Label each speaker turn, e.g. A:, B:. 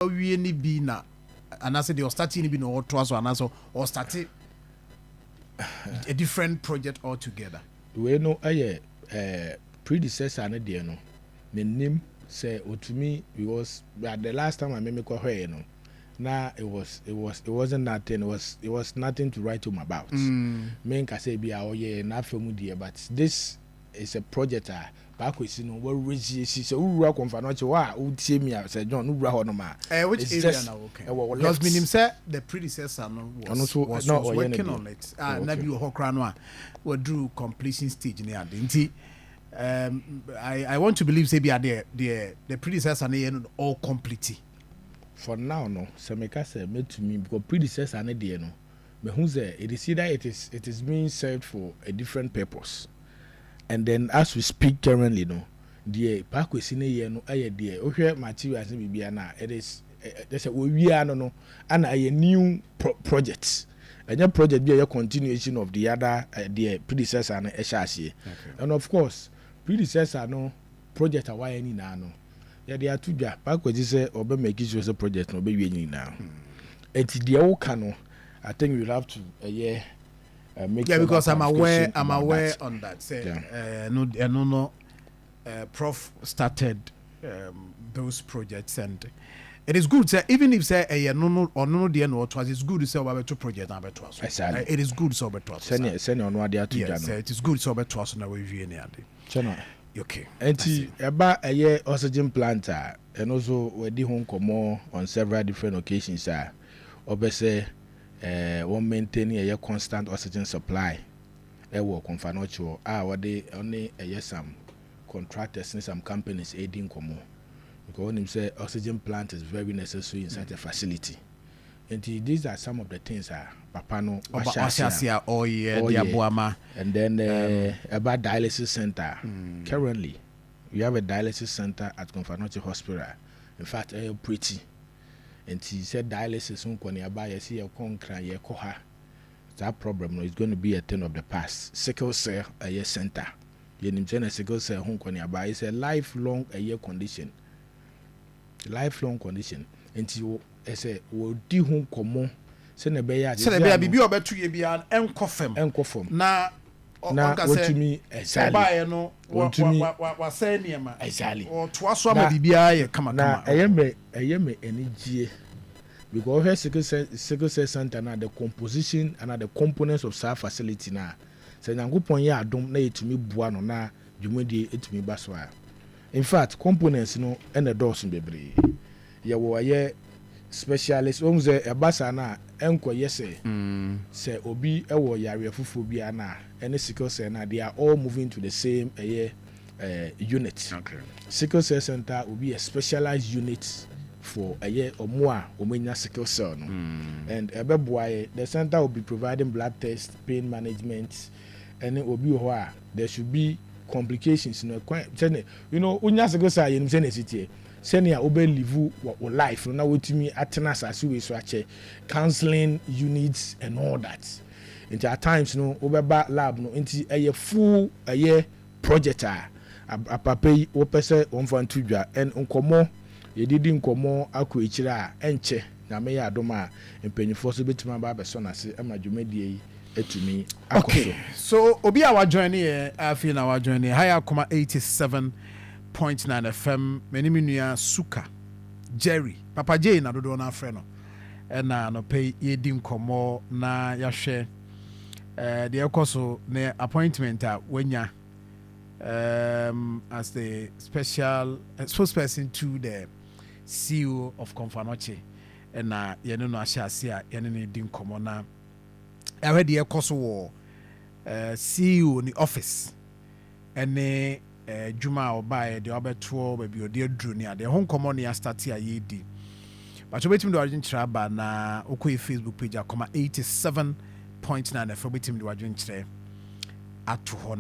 A: we ni be na and I said they are starting be no to us or starting a different project altogether.
B: We know predecessor na there no. Me name say to me because the last time I made me call her, you know. Now it wasn't nothing. It was nothing to write home about. Me can say be not from there, but this is a project. Back with what regime so who work on financial who see me say John who work on ma.
A: Which area now okay? Because me said the predecessor was working on it. Now you hokra no we drew completion stage near the I want to believe say be the predecessor na all complete.
B: For now no Semeka say made to me because predecessor na there no me who say it is either it is being served for a different purpose. And then as we speak currently no the park we see here no aye there ohwe materials be bia na it is there's a we are no and a new project. A project be a continuation of the other the predecessor na ehye. And of course predecessor no project away ni na no they are two bia park we say obe make sure say project no be we ni na enti the o ka no I think we have to
A: because I'm aware on that. Say, no, Prof started those projects, and it is good. Say, even if say no or no the no twas, it's good to say about two projects number two. It is good so about two.
B: Send on what they are to.
A: Yes, it is good so about two. So now we view any other. Okay.
B: And about a year oxygen planter, and also we did home come on several different occasions. Obviously. One maintaining a constant oxygen supply. Work on financial. What they only some contractors and some companies aiding common. Because when him say oxygen plant is very necessary in such a facility. And these are some of the things Papano and then about dialysis center. Currently, we have a dialysis center at Confanoche Hospital. In fact, pretty. And he said dialysis on nearby you see a concra ye koha. That problem is going to be a thing of the past. Sickle cell a year center. You sickle cell home nearby is a lifelong a year condition. Lifelong condition. And you say will do home common. Send a bear
A: be over 2 years beyond and coffin. Now
B: what to me exactly
A: no what was saying
B: exactly
A: or twas one BBI come on
B: I am energy because her sickle cell center now the composition and the components of our facility now say nyankopon ya adom na yetumi bua no na dwumadi etumi baswa. In fact components no and the doors bebre ye wo ye specialist won say e basa na enko yese say obi e wo yare fufu bia na any sickle cell na they are all moving to the same unit.
A: Okay.
B: Sickle cell center will be a specialized unit for a year or more omenya sickle cell no. And the center will be providing blood tests, pain management, and it will be where there should be complications unya sickle cell you say city senior obe live life na wotimi atena asase we so ache counseling units and all that. Into at times no obeba lab no into a full a year project a papa wo pese wonfa ntudwa en nkomo ye didi nkomo akọ ekira enche na me ya adoma empenyifo so betima ba beso na se amadwumadie etumi akoso.
A: Okay, so obi our journey afi na our journey higher Akoma 87.9 FM menimnua Suka Jerry Papa J na dodo na frɛ no na no pay ye di nkomo na ya hwɛ the ekoso ne appointment wenya as the special spokesperson to the CEO of Confanoche na ye no ahyase a ye ne di nkomo na ewe the ekoso wo CEO ni office ene juma obaye de obeto baby odi aduru ni ade ho nkomo ne ya start a ye di but wetin do arrange traba na okoi Facebook page Akoma 87.9 for wetin do arrange ato ho